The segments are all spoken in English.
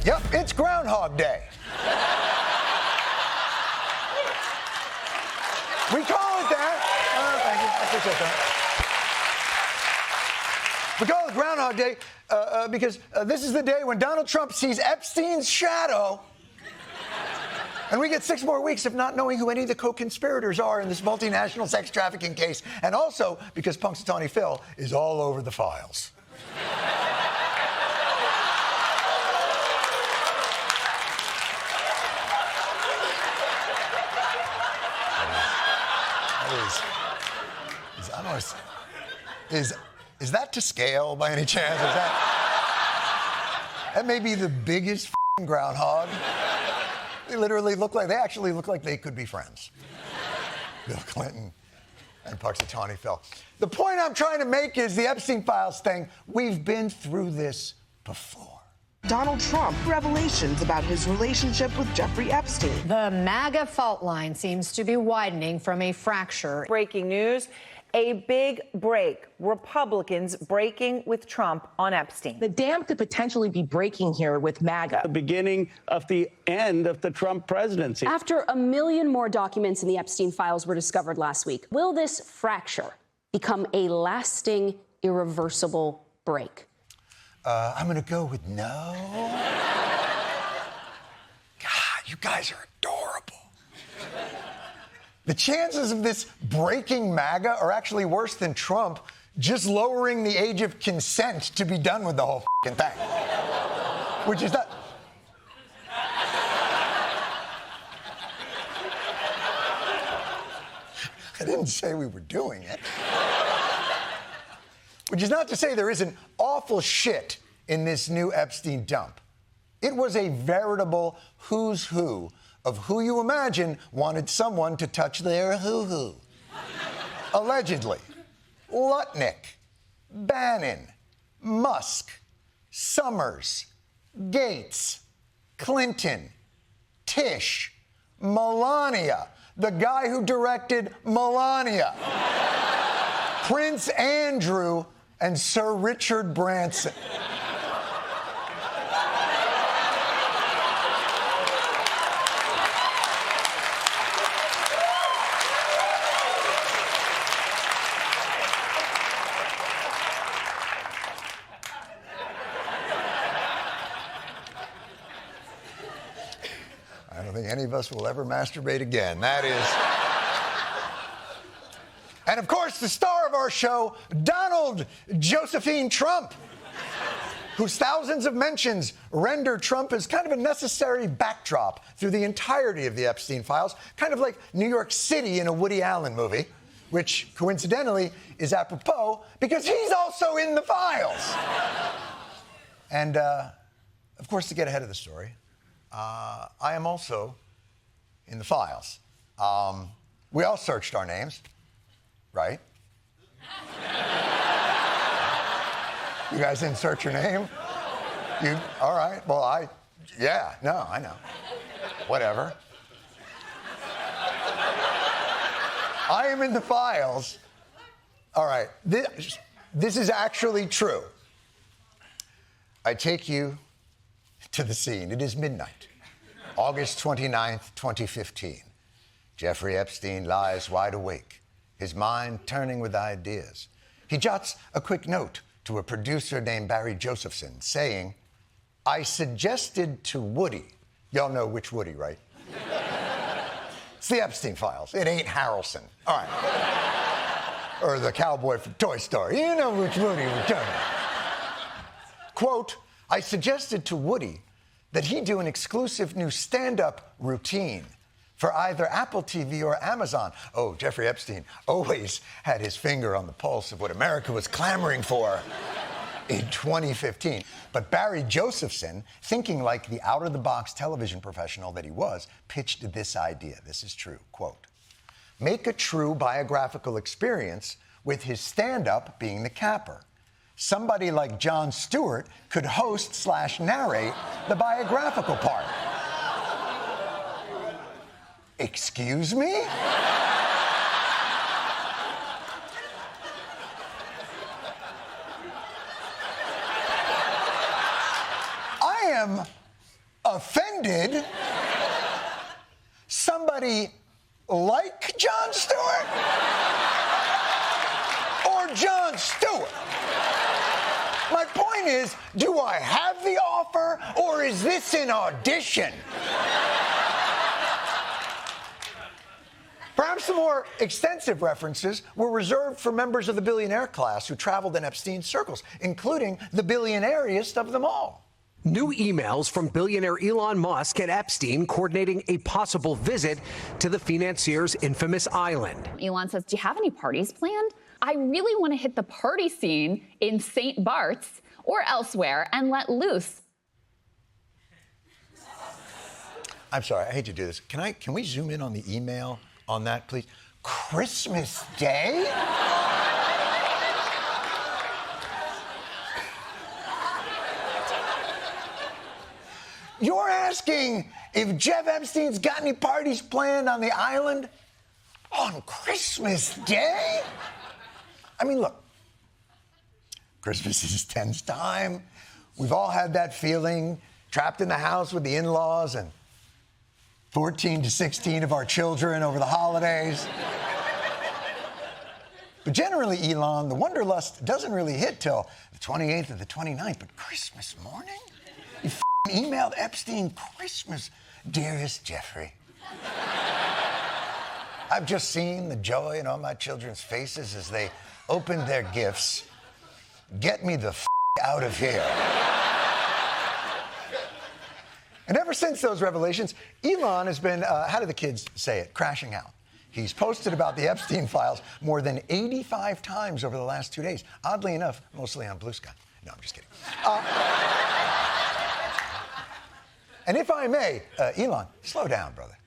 Yep, it's Groundhog Day. We call it that. Oh, thank you. I appreciate that. We call it Groundhog Day because this is the day when Donald Trump sees Epstein's shadow. And we get 6 more weeks of not knowing who any of the co-conspirators are in this multinational sex trafficking case. And also because Punxsutawney Phil is all over the files. Is that to scale by any chance? That may be the biggest groundhog. They actually look like they could be friends. Bill Clinton and Punxsutawney Phil. The point I'm trying to make is the Epstein files thing. We've been through this before. Donald Trump, revelations about his relationship with Jeffrey Epstein. The MAGA fault line seems to be widening from a fracture. Breaking news. A big break. Republicans breaking with Trump on Epstein. The dam could potentially be breaking here with MAGA. The beginning of the end of the Trump presidency. After 1 million more documents in the Epstein files were discovered last week, will this fracture become a lasting, irreversible break? I'm going to go with no. God, you guys are adorable. The chances of this breaking MAGA are actually worse than Trump just lowering the age of consent to be done with the whole thing. Which is not... I didn't say we were doing it. Which is not to say there isn't awful shit in this new Epstein dump. It was a veritable who's who of who you imagine wanted someone to touch their hoo-hoo. Allegedly, Lutnick, Bannon, Musk, Summers, Gates, Clinton, Tish, Melania, the guy who directed Melania, Prince Andrew, and Sir Richard Branson. I don't think any of us will ever masturbate again. That is... And of course, the star of our show, Donald Josephine Trump, whose thousands of mentions render Trump as kind of a necessary backdrop through the entirety of the Epstein files, kind of like New York City in a Woody Allen movie, which coincidentally is apropos because he's also in the files. And, of course, to get ahead of the story, I am also in the files. We all searched our names. Right? You guys didn't search your name? All right, well, I know. Whatever. I am in the files. All right, this is actually true. I take you to the scene. It is midnight, August 29th, 2015. Jeffrey Epstein lies wide awake, his mind turning with ideas. He jots a quick note to a producer named Barry Josephson saying, I suggested to Woody. Y'all know which Woody, right? It's the Epstein files. It ain't Harrelson. All right. Or the cowboy from Toy Story. You know which Woody we're talking about. Quote, I suggested to Woody that he do an exclusive new stand-up routine for either Apple TV or Amazon. Oh, Jeffrey Epstein always had his finger on the pulse of what America was clamoring for in 2015. But Barry Josephson, thinking like the out-of-the-box television professional that he was, pitched this idea. This is true. Quote, make a true biographical experience with his stand-up being the capper. Somebody like Jon Stewart could host/narrate the biographical part. Excuse me? I am offended somebody like Jon Stewart or Jon Stewart? My point is, do I have the offer or is this an audition? Perhaps the more extensive references were reserved for members of the billionaire class who traveled in Epstein's circles, including the billionairiest of them all. New emails from billionaire Elon Musk and Epstein coordinating a possible visit to the financier's infamous island. Elon says, do you have any parties planned? I really want to hit the party scene in St. Bart's or elsewhere and let loose. I'm sorry, I hate to do this. Can we zoom in on the email on that, please? Christmas Day? You're asking if Jeff Epstein's got any parties planned on the island on Christmas Day? I mean, look, Christmas is tense time. We've all had that feeling, trapped in the house with the in-laws and 14 to 16 of our children over the holidays. But generally, Elon, the wanderlust doesn't really hit till the 28th or the 29th, but Christmas morning? You emailed Epstein Christmas, dearest Jeffrey. I've just seen the joy in all my children's faces as they opened their gifts. Get me the out of here. And ever since those revelations, Elon has been, how do the kids say it, crashing out. He's posted about the Epstein files more than 85 times over the last 2 days. Oddly enough, mostly on Blue Sky. No, I'm just kidding. And if I may, Elon, slow down, brother.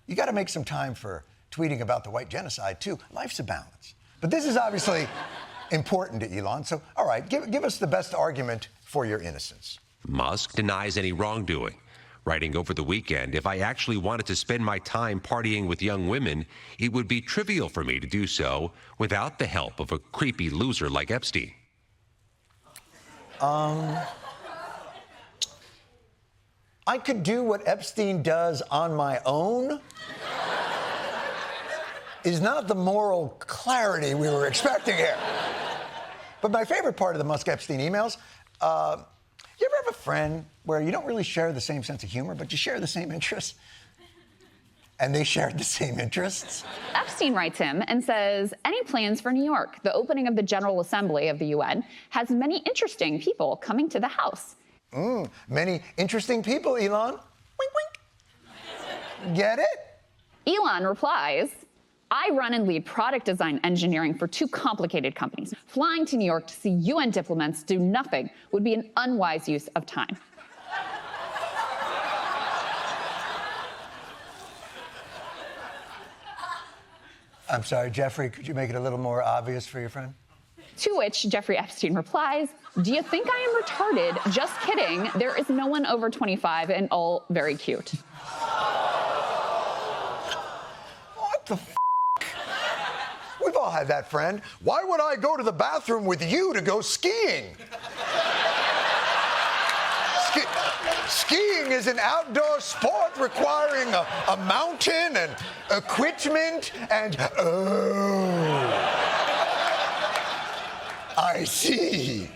You got to make some time for tweeting about the white genocide, too. Life's a balance. But this is obviously important to Elon, so, all right, give us the best argument for your innocence. Musk denies any wrongdoing, writing over the weekend, if I actually wanted to spend my time partying with young women, it would be trivial for me to do so without the help of a creepy loser like Epstein. I could do what Epstein does on my own is not the moral clarity we were expecting here. But my favorite part of the Musk-Epstein emails, you ever have a friend where you don't really share the same sense of humor, but you share the same interests? And they shared the same interests? Epstein writes him and says, any plans for New York? The opening of the General Assembly of the UN has many interesting people coming to the House. Many interesting people, Elon. Wink, wink. Get it? Elon replies, I run and lead product design engineering for 2 complicated companies. Flying to New York to see UN diplomats do nothing would be an unwise use of time. I'm sorry, Jeffrey, could you make it a little more obvious for your friend? To which Jeffrey Epstein replies, do you think I am retarded? Just kidding. There is no one over 25 and all very cute. What the f***? We've all had that friend. Why would I go to the bathroom with you to go skiing? Skiing is an outdoor sport requiring a mountain and equipment and... I see.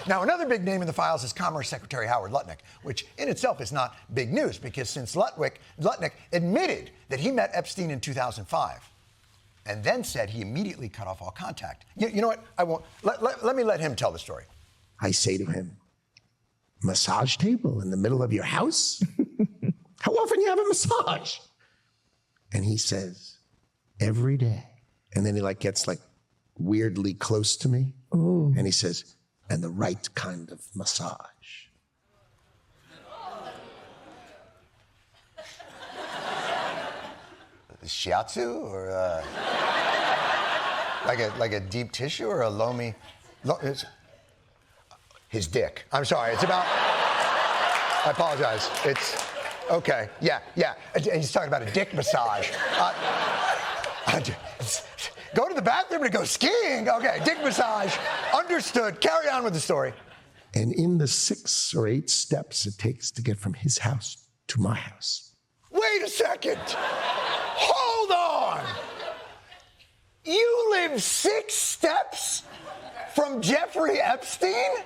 Now, another big name in the files is Commerce Secretary Howard Lutnick, which in itself is not big news because since Lutnick admitted that he met Epstein in 2005 and then said he immediately cut off all contact. You know what? I won't. Let me let him tell the story. I say to him, massage table in the middle of your house? How often you have a massage? And he says, every day. And then he gets weirdly close to me. Ooh. And he says, and the right kind of massage. Shiatsu or like a deep tissue or a lomi? His dick. I'm sorry. It's about. I apologize. It's okay. Yeah. He's talking about a dick massage. Go to the bathroom to go skiing. Okay, dick massage. Understood. Carry on with the story. And in the 6 or 8 steps it takes to get from his house to my house. Wait a second. Hold on. You live 6 steps from Jeffrey Epstein?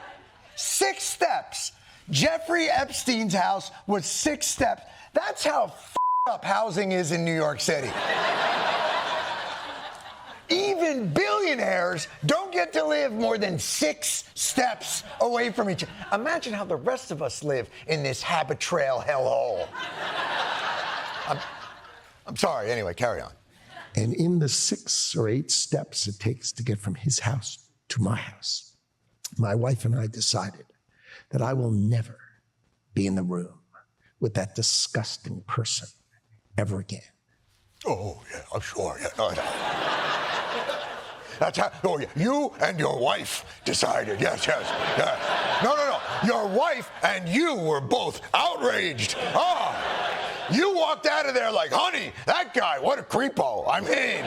6 steps. Jeffrey Epstein's house was 6 steps. That's how up housing is in New York City. Even billionaires don't get to live more than 6 steps away from each other. Imagine how the rest of us live in this habit-trail hellhole. I'm sorry. Anyway, carry on. And in the 6 or 8 steps it takes to get from his house to my house, my wife and I decided that I will never be in the room with that disgusting person ever again. Oh, yeah, I'm sure. Yeah, no. That's how, oh, yeah, you and your wife decided. Yes. Yeah. No. Your wife and you were both outraged. You walked out of there like, honey, that guy, what a creepo. I mean,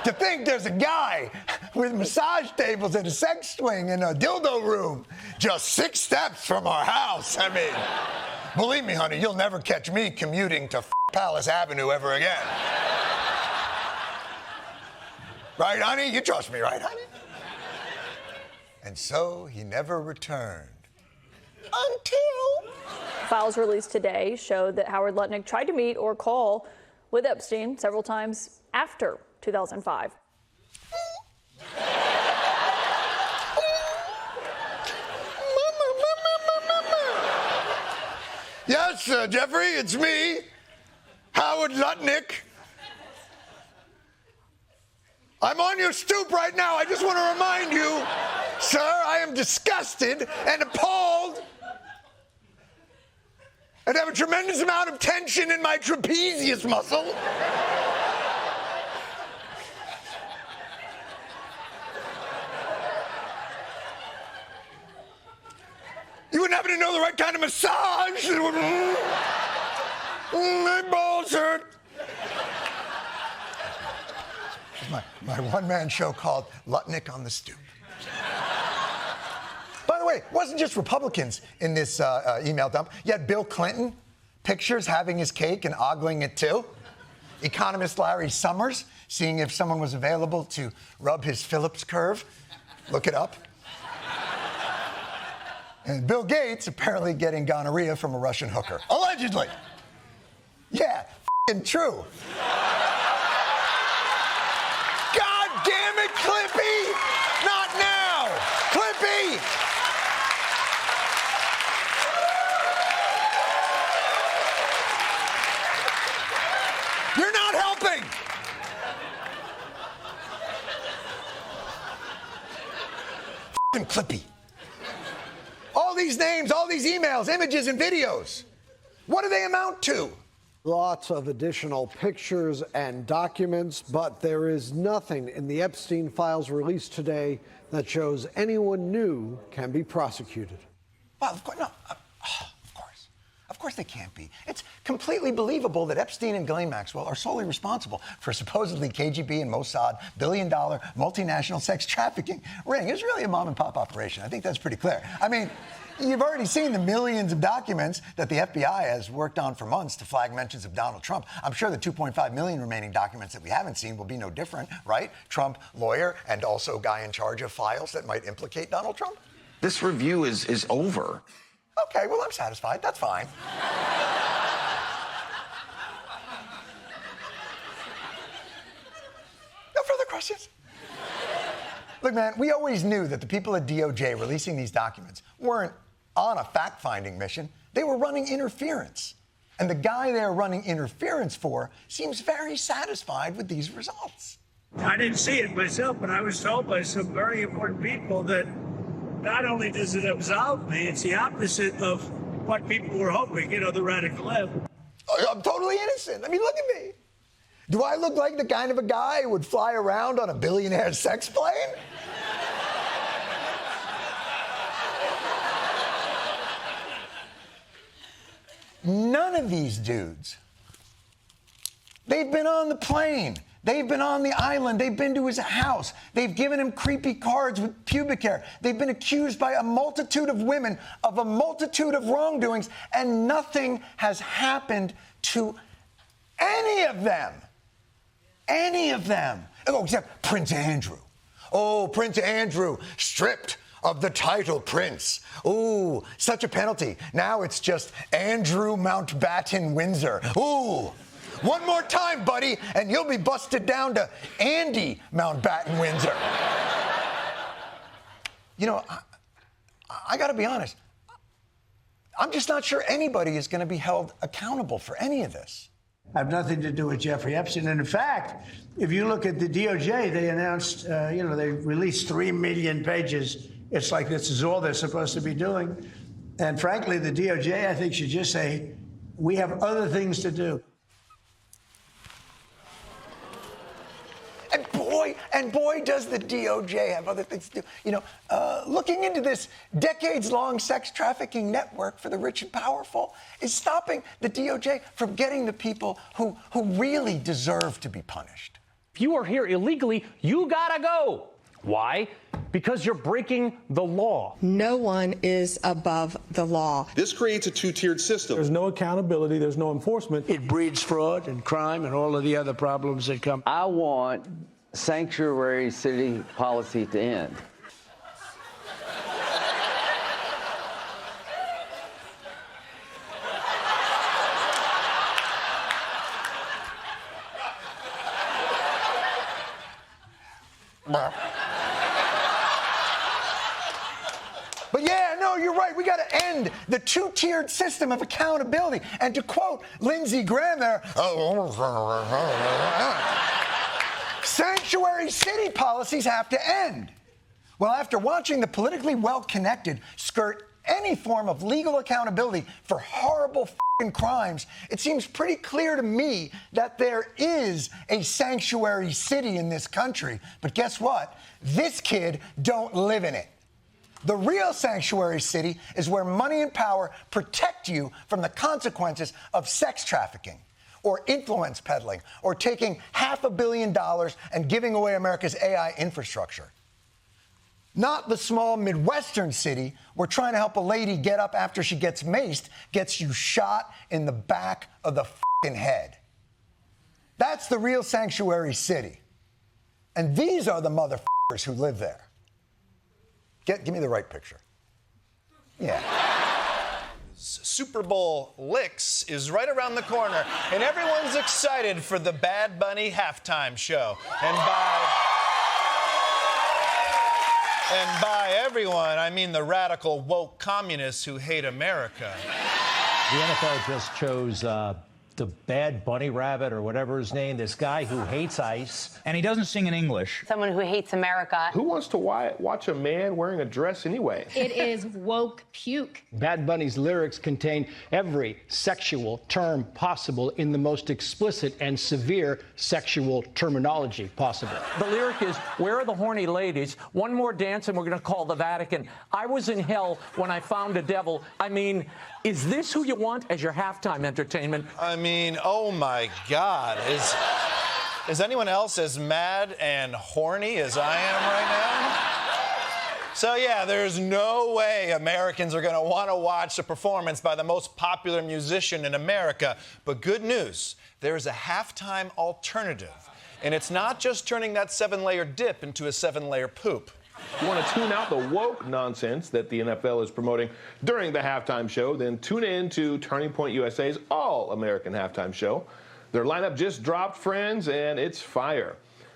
to think there's a guy with massage tables and a sex swing in a dildo room just 6 steps from our house. I mean, believe me, honey, you'll never catch me commuting to Palace Avenue ever again. Right, honey? You trust me, right, honey? And so he never returned. Until... Files released today showed that Howard Lutnick tried to meet or call with Epstein several times after 2005. Yes, Jeffrey, it's me, Howard Lutnick. I'm on your stoop right now. I just want to remind you, sir, I am disgusted and appalled and have a tremendous amount of tension in my trapezius muscle. You wouldn't happen to know the right kind of massage? My balls hurt. My one-man show called Lutnick on the Stoop. By the way, it wasn't just Republicans in this email dump. You had Bill Clinton, pictures having his cake and ogling it too. Economist Larry Summers, seeing if someone was available to rub his Phillips curve. Look it up. And Bill Gates apparently getting gonorrhea from a Russian hooker. Allegedly. Yeah, f***ing true. God damn it, Clippy! Not now! Clippy! You're not helping! F***ing Clippy. All these names, all these emails, images, and videos. What do they amount to? Lots of additional pictures and documents, but there is nothing in the Epstein files released today that shows anyone new can be prosecuted. Well, of course, no. Of course they can't be. It's completely believable that Epstein and Ghislaine Maxwell are solely responsible for supposedly KGB and Mossad billion-dollar multinational sex trafficking ring. It's really a mom-and-pop operation. I think that's pretty clear. I mean, you've already seen the millions of documents that the FBI has worked on for months to flag mentions of Donald Trump. I'm sure the 2.5 million remaining documents that we haven't seen will be no different, right? Trump lawyer and also guy in charge of files that might implicate Donald Trump? This review is over. Okay, well, I'm satisfied. That's fine. No further questions? Look, man, we always knew that the people at DOJ releasing these documents weren't on a fact-finding mission. They were running interference. And the guy they're running interference for seems very satisfied with these results. I didn't see it myself, but I was told by some very important people that not only does it absolve me, it's the opposite of what people were hoping, the radical left. I'm totally innocent. I mean, look at me. Do I look like the kind of a guy who would fly around on a billionaire sex plane? None of these dudes, they've been on the plane. They've been on the island. They've been to his house. They've given him creepy cards with pubic hair. They've been accused by a multitude of women of a multitude of wrongdoings, and nothing has happened to any of them. Any of them. Oh, except Prince Andrew. Oh, Prince Andrew, stripped of the title Prince. Ooh, such a penalty. Now it's just Andrew Mountbatten Windsor. Ooh. One more time, buddy, and you'll be busted down to Andy Mountbatten Windsor. You know, I got to be honest. I'm just not sure anybody is going to be held accountable for any of this. Have nothing to do with Jeffrey Epstein. And in fact, if you look at the DOJ, they announced, they released 3 million pages. It's like this is all they're supposed to be doing. And frankly, the DOJ, I think, should just say, we have other things to do. And boy, does the DOJ have other things to do. You know, looking into this decades-long sex trafficking network for the rich and powerful is stopping the DOJ from getting the people who really deserve to be punished. If you are here illegally, you gotta go. Why? Because you're breaking the law. No one is above the law. This creates a two-tiered system. There's no accountability. There's no enforcement. It breeds fraud and crime and all of the other problems that come. I want sanctuary city policy to end. But yeah, no, you're right. We got to end the two-tiered system of accountability. And to quote Lindsey Graham there, sanctuary city policies have to end. Well, after watching the politically well-connected skirt any form of legal accountability for horrible crimes, it seems pretty clear to me that there is a sanctuary city in this country. But guess what? This kid don't live in it. The real sanctuary city is where money and power protect you from the consequences of sex trafficking or influence peddling or taking $500 million and giving away America's AI infrastructure. Not the small Midwestern city where trying to help a lady get up after she gets maced gets you shot in the back of the head. That's the real sanctuary city. And these are the motherfuckers who live there. Give me the right picture. Yeah. Super Bowl Licks is right around the corner, and everyone's excited for the Bad Bunny halftime show. And by everyone, I mean the radical woke communists who hate America. The NFL just chose the Bad Bunny Rabbit or whatever his name, this guy who hates ice. And he doesn't sing in English. Someone who hates America. Who wants to watch a man wearing a dress anyway? It is woke puke. Bad Bunny's lyrics contain every sexual term possible in the most explicit and severe sexual terminology possible. The lyric is, where are the horny ladies? One more dance and we're going to call the Vatican. I was in hell when I found a devil. I mean, is this who you want as your halftime entertainment? I mean, oh my God. Is anyone else as mad and horny as I am right now? So yeah, there's no way Americans are going to want to watch a performance by the most popular musician in America. But good news, there is a halftime alternative. And it's not just turning that 7-layer dip into a 7-layer poop. You want to tune out the woke nonsense that the NFL is promoting during the halftime show, then tune in to Turning Point USA's All-American Halftime Show. Their lineup just dropped, friends, and it's fire.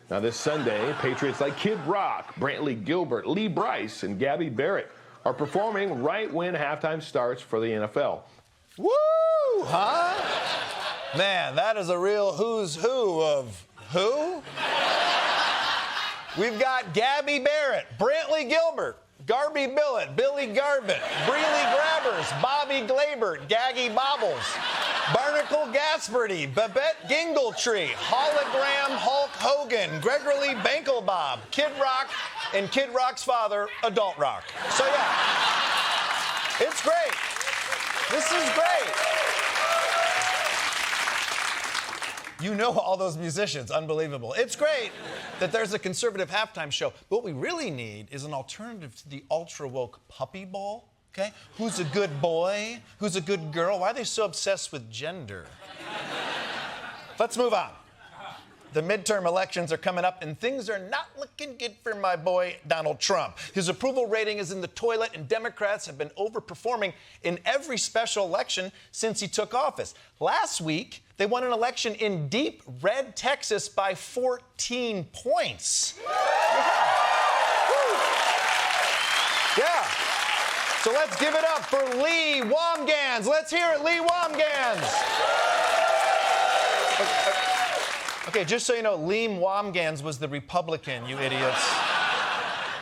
Now, this Sunday, Patriots like Kid Rock, Brantley Gilbert, Lee Brice, and Gabby Barrett are performing right when halftime starts for the NFL. Woo! Huh? Man, that is a real who's who of who? We've got Gabby Barrett, Brantley Gilbert, Garby Billett, Billy Garbett, Breely Grabbers, Bobby Glaber, Gaggy Bobbles, Barnacle Gasperty, Babette Gingletree, Hologram Hulk Hogan, Gregory Banklebob, Kid Rock, and Kid Rock's father, Adult Rock. So yeah, it's great. This is great. You know all those musicians. Unbelievable. It's great that there's a conservative halftime show. But what we really need is an alternative to the ultra-woke puppy bowl, okay? Who's a good boy? Who's a good girl? Why are they so obsessed with gender? Let's move on. The midterm elections are coming up, and things are not looking good for my boy, Donald Trump. His approval rating is in the toilet, and Democrats have been overperforming in every special election since he took office. Last week, they won an election in deep red Texas by 14 points. Yeah. So let's give it up for Lee Womgans. Let's hear it, Lee Womgans. Okay, just so you know, Liam Womgans was the Republican, you idiots.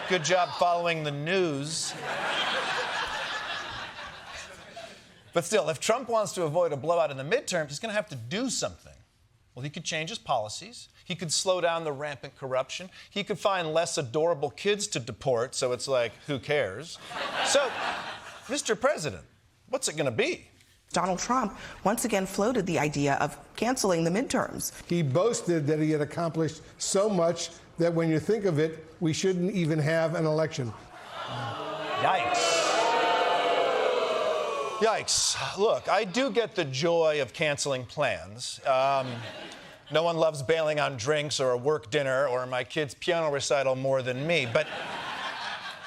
Good job following the news. But still, if Trump wants to avoid a blowout in the midterms, he's going to have to do something. Well, he could change his policies. He could slow down the rampant corruption. He could find less adorable kids to deport, so it's like, who cares? So, Mr. President, what's it going to be? Donald Trump once again floated the idea of canceling the midterms. He boasted that he had accomplished so much that when you think of it, we shouldn't even have an election. Yikes. Yikes. Look, I do get the joy of canceling plans. No one loves bailing on drinks or a work dinner or my kid's piano recital more than me, but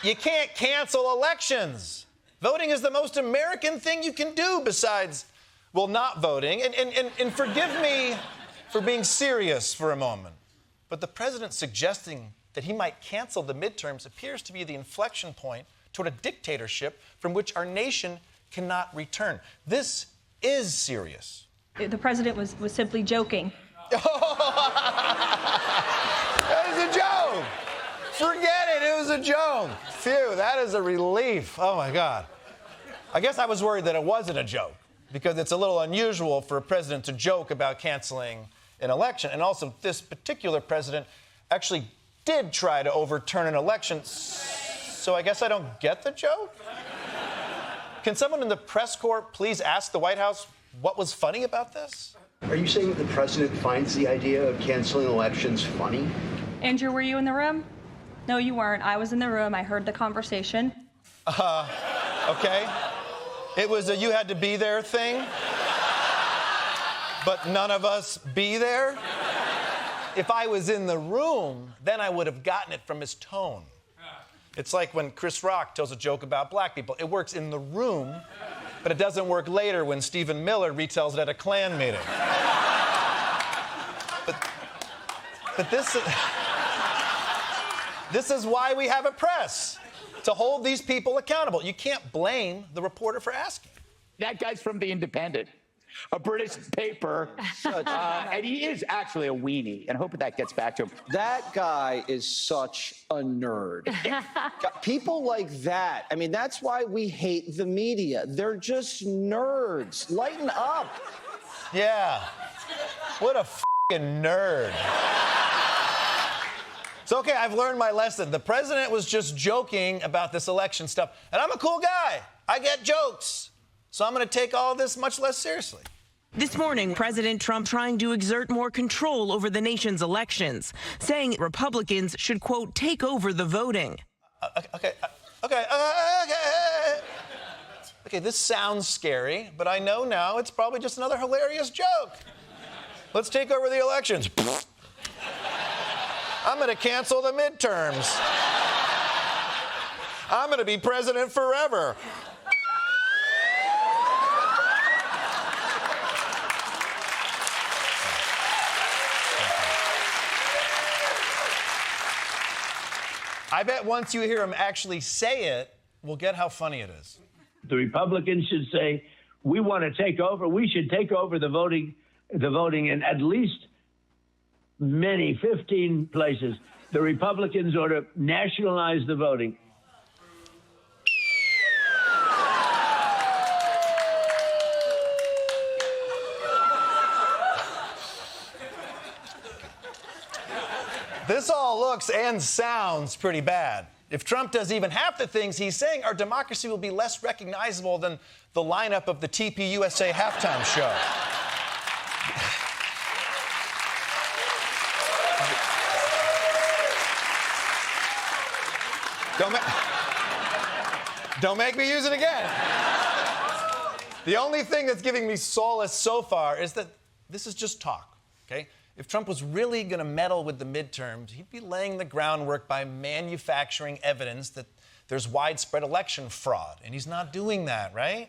you can't cancel elections. Voting is the most American thing you can do besides, well, not voting. And forgive me for being serious for a moment, but the president suggesting that he might cancel the midterms appears to be the inflection point toward a dictatorship from which our nation cannot return. This is serious. The president was simply joking. That was a joke. Forget it. It was a joke. Phew, that is a relief. Oh, my God. I guess I was worried that it wasn't a joke because it's a little unusual for a president to joke about canceling an election. And also, this particular president actually did try to overturn an election. So I guess I don't get the joke? Can someone in the press corps please ask the White House what was funny about this? Are you saying that the president finds the idea of canceling elections funny? Andrew, were you in the room? No, you weren't. I was in the room. I heard the conversation. Okay. It was a you had to be there thing, but none of us be there. If I was in the room, then I would have gotten it from his tone. It's like when Chris Rock tells a joke about black people. It works in the room, but it doesn't work later when Stephen Miller retells it at a Klan meeting. But this is why we have a press, to hold these people accountable. You can't blame the reporter for asking. That guy's from The Independent, a British paper, and he is actually a weenie, and I hope that gets back to him. That guy is such a nerd. People like that, I mean, that's why we hate the media. They're just nerds. Lighten up. Yeah. What a f***ing nerd. It's okay, I've learned my lesson. The president was just joking about this election stuff, and I'm a cool guy. I get jokes. So I'm going to take all this much less seriously. This morning, President Trump trying to exert more control over the nation's elections, saying Republicans should, quote, take over the voting. Okay, this sounds scary, but I know now it's probably just another hilarious joke. Let's take over the elections. I'm going to cancel the midterms. I'm going to be president forever. I bet once you hear him actually say it, we'll get how funny it is. The Republicans should say, we want to take over. We should take over the voting in at least 15 places. The Republicans ought to nationalize the voting. This all looks and sounds pretty bad. If Trump does even half the things he's saying, our democracy will be less recognizable than the lineup of the TPUSA halftime show. Don't make me use it again. The only thing that's giving me solace so far is that this is just talk, okay? If Trump was really going to meddle with the midterms, he'd be laying the groundwork by manufacturing evidence that there's widespread election fraud, and he's not doing that, right?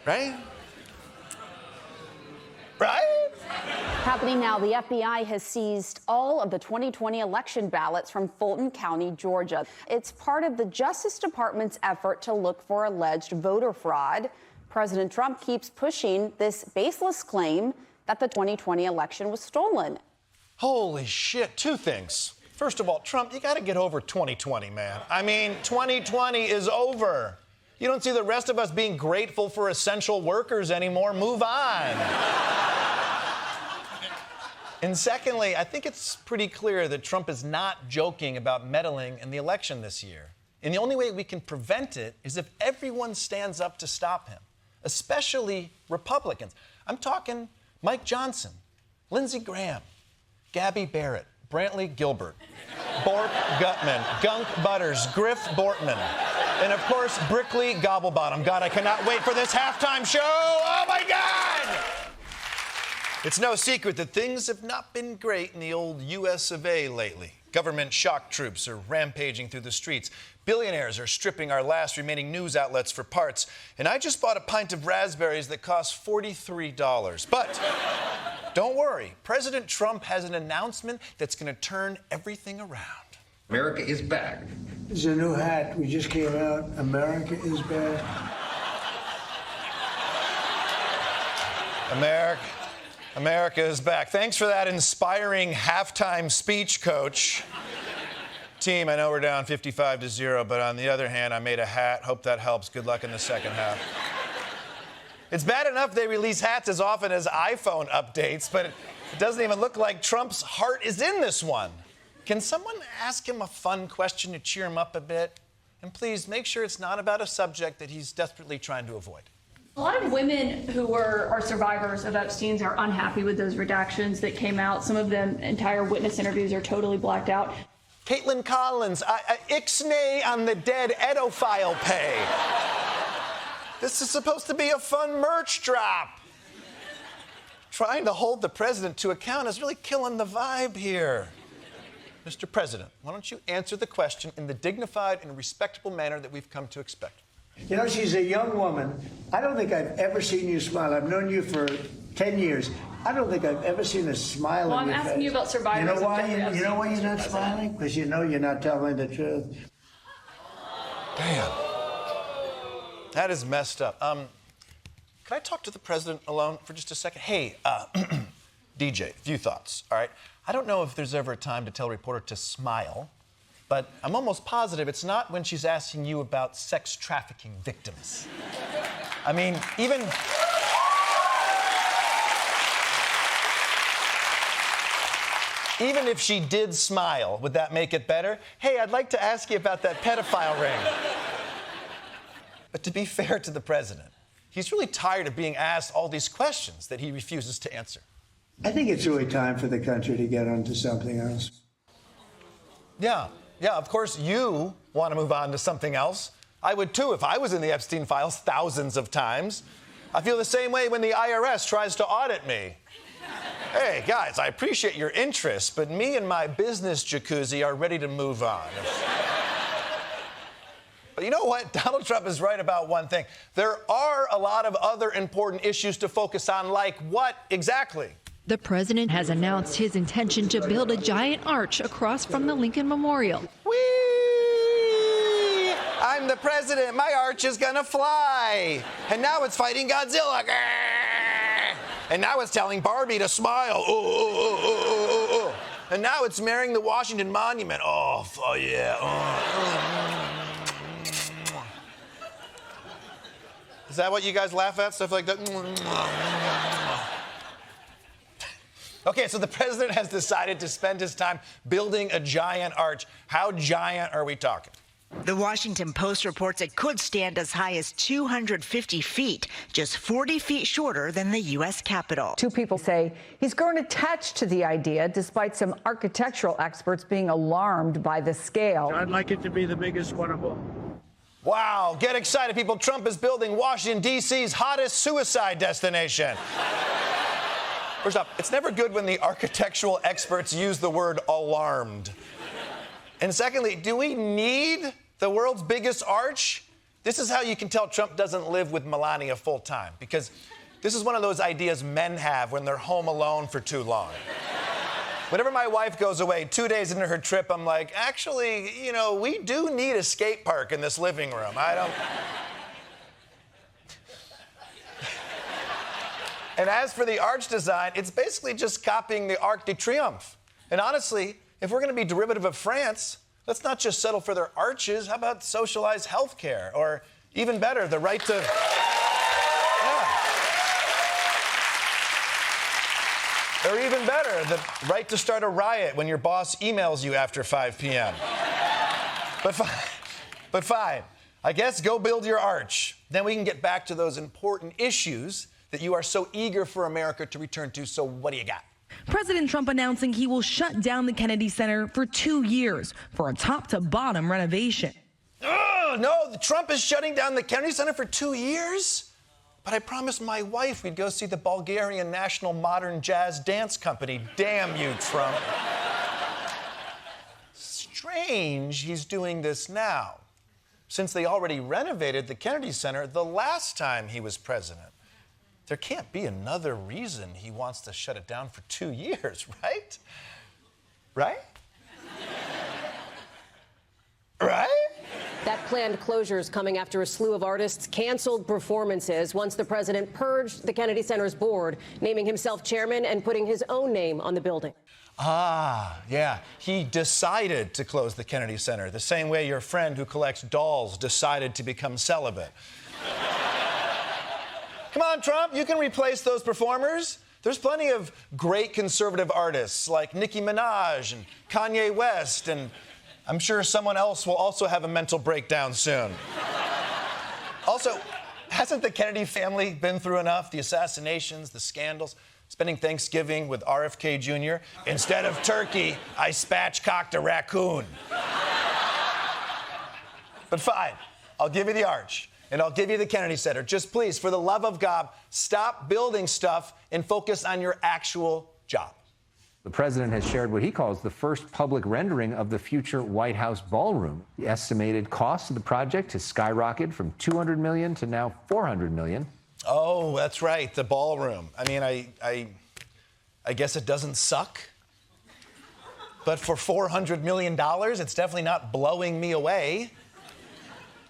Right? Right? Happening now, the FBI has seized all of the 2020 election ballots from Fulton County, Georgia. It's part of the Justice Department's effort to look for alleged voter fraud. President Trump keeps pushing this baseless claim that the 2020 election was stolen. Holy shit, two things. First of all, Trump, you got to get over 2020, man. I mean, 2020 is over. You don't see the rest of us being grateful for essential workers anymore. Move on. And secondly, I think it's pretty clear that Trump is not joking about meddling in the election this year. And the only way we can prevent it is if everyone stands up to stop him, especially Republicans. I'm talking Mike Johnson, Lindsey Graham, Gabby Barrett, Brantley Gilbert, Bork Gutman, Gunk Butters, Griff Bortman, and of course, Brickley Gobblebottom. God, I cannot wait for this halftime show. Oh my God! It's no secret that things have not been great in the old US of A lately. Government shock troops are rampaging through the streets. Billionaires are stripping our last remaining news outlets for parts. And I just bought a pint of raspberries that cost $43. But don't worry, President Trump has an announcement that's going to turn everything around. America is back. This is a new hat. We just came out. America is back. America is back. Thanks for that inspiring halftime speech, Coach. Team, I know we're down 55-0, but on the other hand, I made a hat. Hope that helps. Good luck in the second half. It's bad enough they release hats as often as iPhone updates, but it doesn't even look like Trump's heart is in this one. Can someone ask him a fun question to cheer him up a bit? And please make sure it's not about a subject that he's desperately trying to avoid. A lot of women who are survivors of Epstein's are unhappy with those redactions that came out. Some of them, entire witness interviews are totally blacked out. Kaitlan Collins, ixnay on the dead edophile pay. This is supposed to be a fun merch drop. Trying to hold the president to account is really killing the vibe here. Mr. President, why don't you answer the question in the dignified and respectable manner that we've come to expect? You know, she's a young woman. I don't think I've ever seen you smile. I've known you for 10 years. I don't think I've ever seen a smile on your face. I'm asking you about survivors. You know why? You know why you're not smiling? Because you know you're not telling the truth. Damn. That is messed up. Could I talk to the president alone for just a second? Hey, DJ, a few thoughts, all right? I don't know if there's ever a time to tell a reporter to smile, but I'm almost positive it's not when she's asking you about sex trafficking victims. I mean, even if she did smile, would that make it better? Hey, I'd like to ask you about that pedophile ring. But to be fair to the president, he's really tired of being asked all these questions that he refuses to answer. I think it's really time for the country to get onto something else. Yeah, of course you want to move on to something else. I would too if I was in the Epstein files thousands of times. I feel the same way when the IRS tries to audit me. Hey, guys, I appreciate your interest, but me and my business jacuzzi are ready to move on. But you know what? Donald Trump is right about one thing. There are a lot of other important issues to focus on, like what exactly? The president has announced his intention to build a giant arch across from the Lincoln Memorial. Whee! I'm the president. My arch is gonna fly. And now it's fighting Godzilla. And now it's telling Barbie to smile. And now it's marrying the Washington Monument. Oh yeah. Is that what you guys laugh at? Stuff like that? Okay, so the president has decided to spend his time building a giant arch. How giant are we talking? The Washington Post reports it could stand as high as 250 feet, just 40 feet shorter than the U.S. Capitol. Two people say he's grown attached to the idea, despite some architectural experts being alarmed by the scale. I'd like it to be the biggest one of all. Wow, get excited, people. Trump is building Washington, D.C.'s hottest suicide destination. First off, it's never good when the architectural experts use the word alarmed. And secondly, do we need the world's biggest arch? This is how you can tell Trump doesn't live with Melania full time, because this is one of those ideas men have when they're home alone for too long. Whenever my wife goes away 2 days into her trip, I'm like, actually, you know, we do need a skate park in this living room. And as for the arch design, it's basically just copying the Arc de Triomphe. And honestly, if we're going to be derivative of France, let's not just settle for their arches. How about socialized health care? Or even better, the right to... Or even better, the right to start a riot when your boss emails you after 5 p.m. But fine. I guess go build your arch. Then we can get back to those important issues that you are so eager for America to return to. So what do you got? President Trump announcing he will shut down the Kennedy Center for 2 years for a top-to-bottom renovation. Oh, no, Trump is shutting down the Kennedy Center for 2 years? But I promised my wife we'd go see the Bulgarian National Modern Jazz Dance Company. Damn you, Trump. Strange he's doing this now, since they already renovated the Kennedy Center the last time he was president. There can't be another reason he wants to shut it down for 2 years, right? Right? Right? That planned closure is coming after a slew of artists canceled performances once the president purged the Kennedy Center's board, naming himself chairman and putting his own name on the building. Ah, yeah. He decided to close the Kennedy Center, the same way your friend who collects dolls decided to become celibate. Come on, Trump, you can replace those performers. There's plenty of great conservative artists like Nicki Minaj and Kanye West, and I'm sure someone else will also have a mental breakdown soon. Also, hasn't the Kennedy family been through enough? The assassinations, the scandals, spending Thanksgiving with RFK Jr. Instead of turkey, I spatchcocked a raccoon. But fine, I'll give you the arch, and I'll give you the Kennedy Center. Just please, for the love of God, stop building stuff and focus on your actual job. The president has shared what he calls the first public rendering of the future White House ballroom. The estimated cost of the project has skyrocketed from $200 million to now $400 million. Oh, that's right, the ballroom. I mean, I guess it doesn't suck. But for $400 million, it's definitely not blowing me away.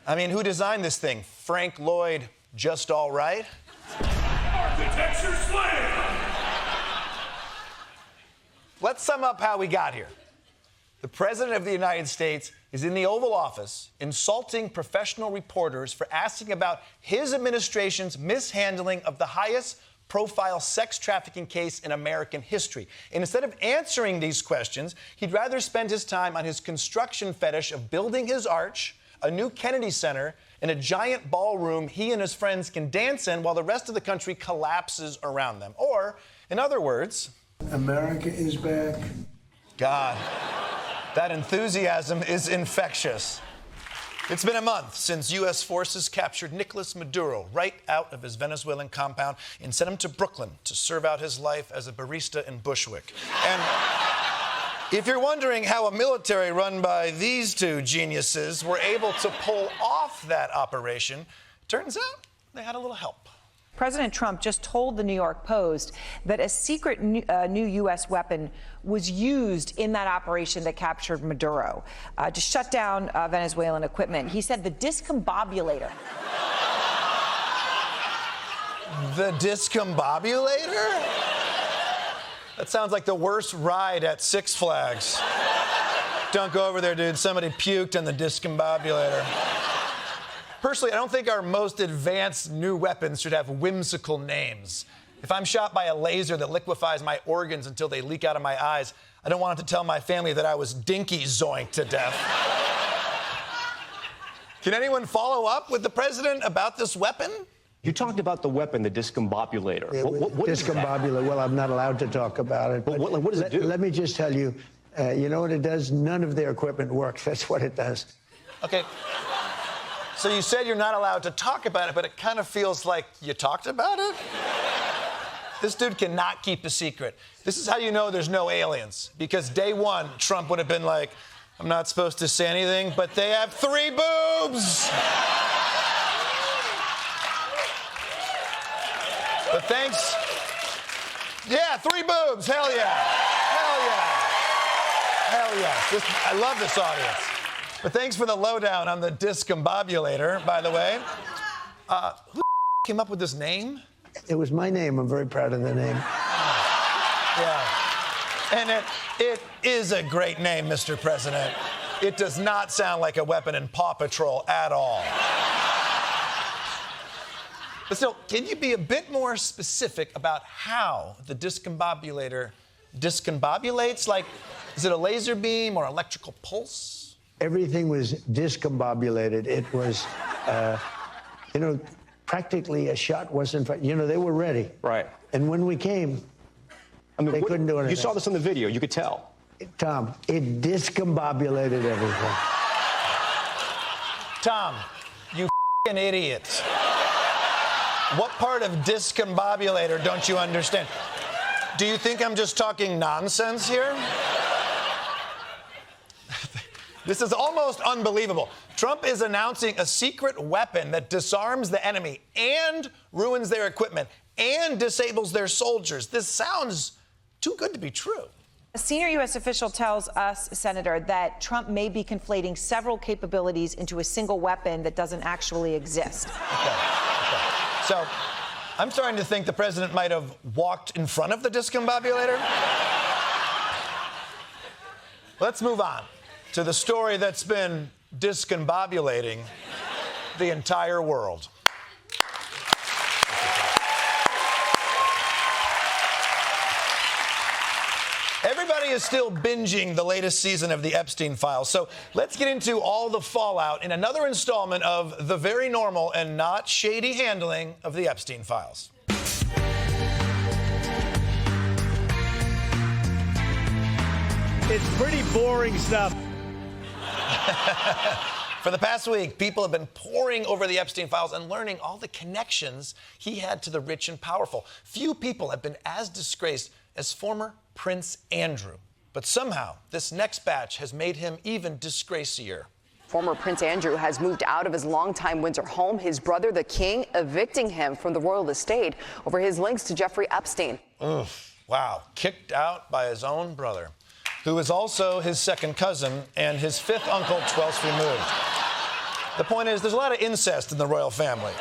I mean, who designed this thing? Frank Lloyd, just all right? Architecture slam! Let's sum up how we got here. The President of the United States is in the Oval Office insulting professional reporters for asking about his administration's mishandling of the highest profile sex trafficking case in American history. And instead of answering these questions, he'd rather spend his time on his construction fetish of building his arch, a new Kennedy Center, and a giant ballroom he and his friends can dance in while the rest of the country collapses around them. Or, in other words, America is back. God, that enthusiasm is infectious. It's been a month since U.S. forces captured Nicolas Maduro right out of his Venezuelan compound and sent him to Brooklyn to serve out his life as a barista in Bushwick. And if you're wondering how a military run by these two geniuses were able to pull off that operation, turns out they had a little help. President Trump just told the New York Post that a secret new U.S. weapon was used in that operation that captured Maduro to shut down Venezuelan equipment. He said the Discombobulator. The Discombobulator? That sounds like the worst ride at Six Flags. Don't go over there, dude. Somebody puked on the Discombobulator. Personally, I don't think our most advanced new weapons should have whimsical names. If I'm shot by a laser that liquefies my organs until they leak out of my eyes, I don't want it to tell my family that I was dinky zoinked to death. Can anyone follow up with the president about this weapon? You talked about the weapon, the Discombobulator. Yeah, what Discombobulator, well, I'm not allowed to talk about it. But what does it do? Let me just tell you, you know what it does? None of their equipment works. That's what it does. Okay. So you said you're not allowed to talk about it, but it kind of feels like you talked about it? This dude cannot keep a secret. This is how you know there's no aliens. Because day one, Trump would have been like, I'm not supposed to say anything, but they have 3 boobs. But thanks. Yeah, 3 boobs. Hell yeah. Hell yeah. Hell yeah. I love this audience. But thanks for the lowdown on the Discombobulator, by the way. Who came up with this name? It was my name. I'm very proud of the name. Yeah. And it is a great name, Mr. President. It does not sound like a weapon in Paw Patrol at all. But still, can you be a bit more specific about how the Discombobulator discombobulates? Like, is it a laser beam or electrical pulse? Everything was discombobulated. It was, practically a shot wasn't, they were ready. Right. And when we came, they couldn't do anything. You saw this on the video. You could tell. Tom, it discombobulated everything. Tom, you f***ing idiot. What part of Discombobulator don't you understand? Do you think I'm just talking nonsense here? This is almost unbelievable. Trump is announcing a secret weapon that disarms the enemy and ruins their equipment and disables their soldiers. This sounds too good to be true. A senior U.S. official tells us, Senator, that Trump may be conflating several capabilities into a single weapon that doesn't actually exist. Okay. So, I'm starting to think the president might have walked in front of the Discombobulator. Let's move on to the story that's been discombobulating the entire world. Everybody is still binging the latest season of the Epstein files, so let's get into all the fallout in another installment of the very normal and not shady handling of the Epstein files. It's pretty boring stuff. For the past week, people have been poring over the Epstein files and learning all the connections he had to the rich and powerful. Few people have been as disgraced as former Prince Andrew. But somehow, this next batch has made him even disgracier. Former Prince Andrew has moved out of his longtime Windsor home, his brother, the king, evicting him from the royal estate over his links to Jeffrey Epstein. Ugh, wow, kicked out by his own brother, who is also his second cousin and his fifth uncle 12th removed. The point is, there's a lot of incest in the royal family.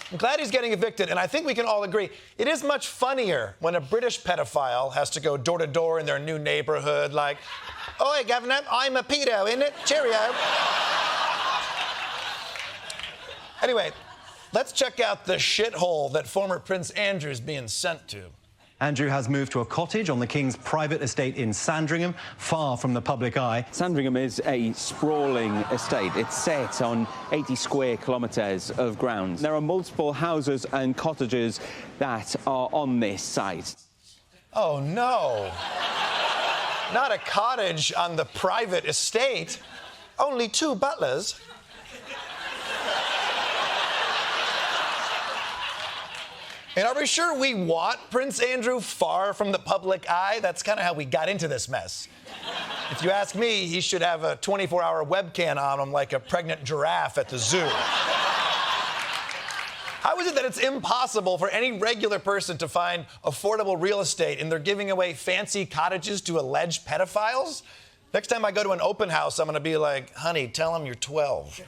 I'm glad he's getting evicted, and I think we can all agree it is much funnier when a British pedophile has to go door to door in their new neighborhood like, "Oi, Governor, I'm a pedo, innit? Cheerio." Anyway, let's check out the shithole that former Prince Andrew's being sent to. Andrew has moved to a cottage on the King's private estate in Sandringham, far from the public eye. Sandringham is a sprawling estate. It's set on 80 square kilometres of grounds. There are multiple houses and cottages that are on this site. Oh, no. Not a cottage on the private estate. Only 2 butlers. And are we sure we want Prince Andrew far from the public eye? That's kind of how we got into this mess. If you ask me, he should have a 24-hour webcam on him like a pregnant giraffe at the zoo. How is it that it's impossible for any regular person to find affordable real estate and they're giving away fancy cottages to alleged pedophiles? Next time I go to an open house, I'm going to be like, "Honey, tell him you're 12.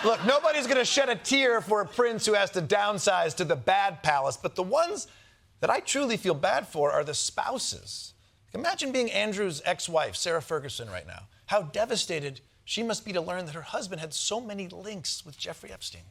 Look, nobody's going to shed a tear for a prince who has to downsize to the bad palace, but the ones that I truly feel bad for are the spouses. Imagine being Andrew's ex-wife, Sarah Ferguson, right now. How devastated she must be to learn that her husband had so many links with Jeffrey Epstein.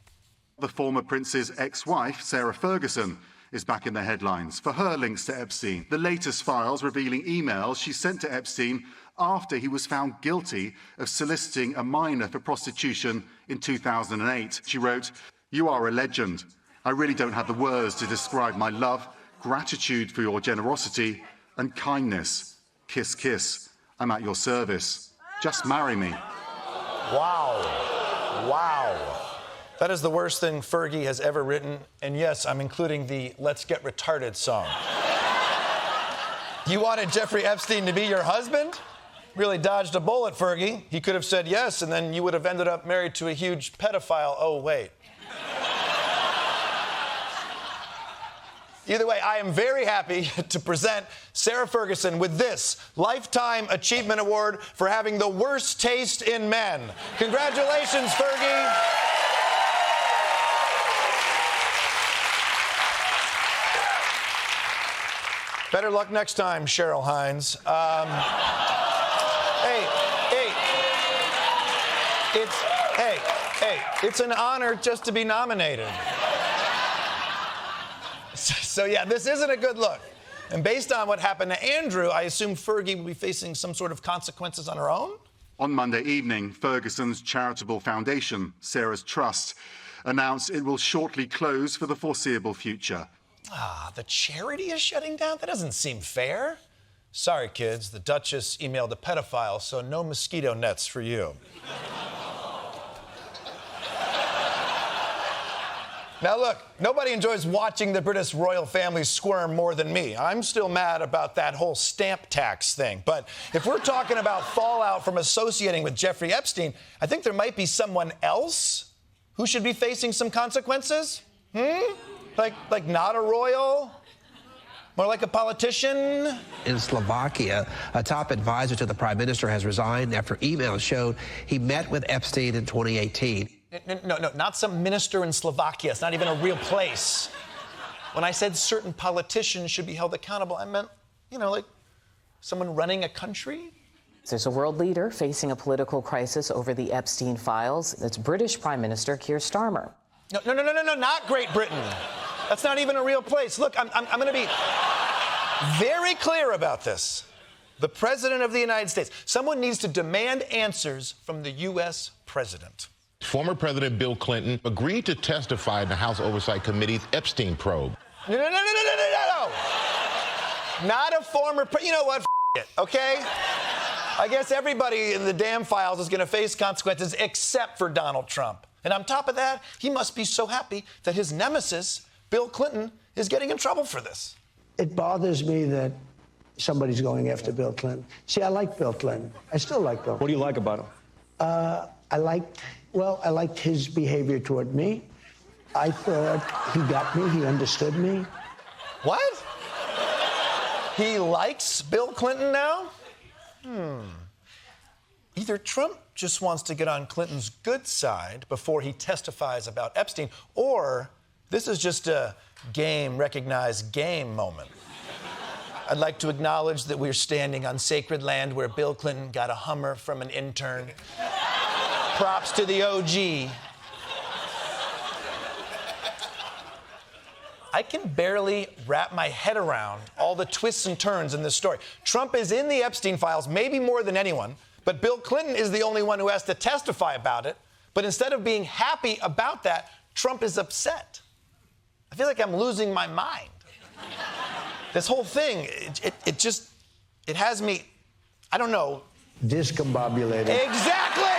The former prince's ex-wife, Sarah Ferguson, is back in the headlines for her links to Epstein. The latest files revealing emails she sent to Epstein after he was found guilty of soliciting a minor for prostitution in 2008. She wrote, "You are a legend. I really don't have the words to describe my love, gratitude for your generosity and kindness. Kiss, kiss. I'm at your service. Just marry me. Wow. Wow. That is the worst thing Fergie has ever written. And yes, I'm including the Let's Get Retarded song. You wanted Jeffrey Epstein to be your husband? Really dodged a bullet, Fergie. He could have said yes, and then you would have ended up married to a huge pedophile. Oh, wait. Either way, I am very happy to present Sarah Ferguson with this Lifetime Achievement Award for having the worst taste in men. Congratulations, Fergie. Better luck next time, Cheryl Hines. It's an honor just to be nominated. So yeah, this isn't a good look. And based on what happened to Andrew, I assume Fergie will be facing some sort of consequences on her own? On Monday evening, Ferguson's charitable foundation, Sarah's Trust, announced it will shortly close for the foreseeable future. Ah, the charity is shutting down? That doesn't seem fair. Sorry, kids, the Duchess emailed a pedophile, so no mosquito nets for you. Now look, nobody enjoys watching the British royal family squirm more than me. I'm still mad about that whole stamp tax thing. But if we're talking about fallout from associating with Jeffrey Epstein, I think there might be someone else who should be facing some consequences. Like not a royal? More like a politician? In Slovakia, a top advisor to the prime minister has resigned after emails showed he met with Epstein in 2018. No, not some minister in Slovakia. It's not even a real place. When I said certain politicians should be held accountable, I meant, like someone running a country. There's a world leader facing a political crisis over the Epstein files. That's British Prime Minister Keir Starmer. No, not Great Britain. That's not even a real place. Look, I'm going to be very clear about this. The President of the United States. Someone needs to demand answers from the U.S. President. Former President Bill Clinton agreed to testify in the House Oversight Committee's Epstein probe. No. Not a former you know what? It, okay? I guess everybody in the damn files is going to face consequences except for Donald Trump. And on top of that, he must be so happy that his nemesis, Bill Clinton, is getting in trouble for this. It bothers me that somebody's going after Bill Clinton. See, I like Bill Clinton. I still like Bill Clinton. What do you like about him? I liked his behavior toward me. I thought he got me, he understood me. What? He likes Bill Clinton now? Either Trump just wants to get on Clinton's good side before he testifies about Epstein, or this is just a recognized game moment. I'd like to acknowledge that we're standing on sacred land where Bill Clinton got a Hummer from an intern. Props to the OG. I can barely wrap my head around all the twists and turns in this story. Trump is in the Epstein files, maybe more than anyone, but Bill Clinton is the only one who has to testify about it. But instead of being happy about that, Trump is upset. I feel like I'm losing my mind. This whole thing, it has me, I don't know. Discombobulator. Exactly!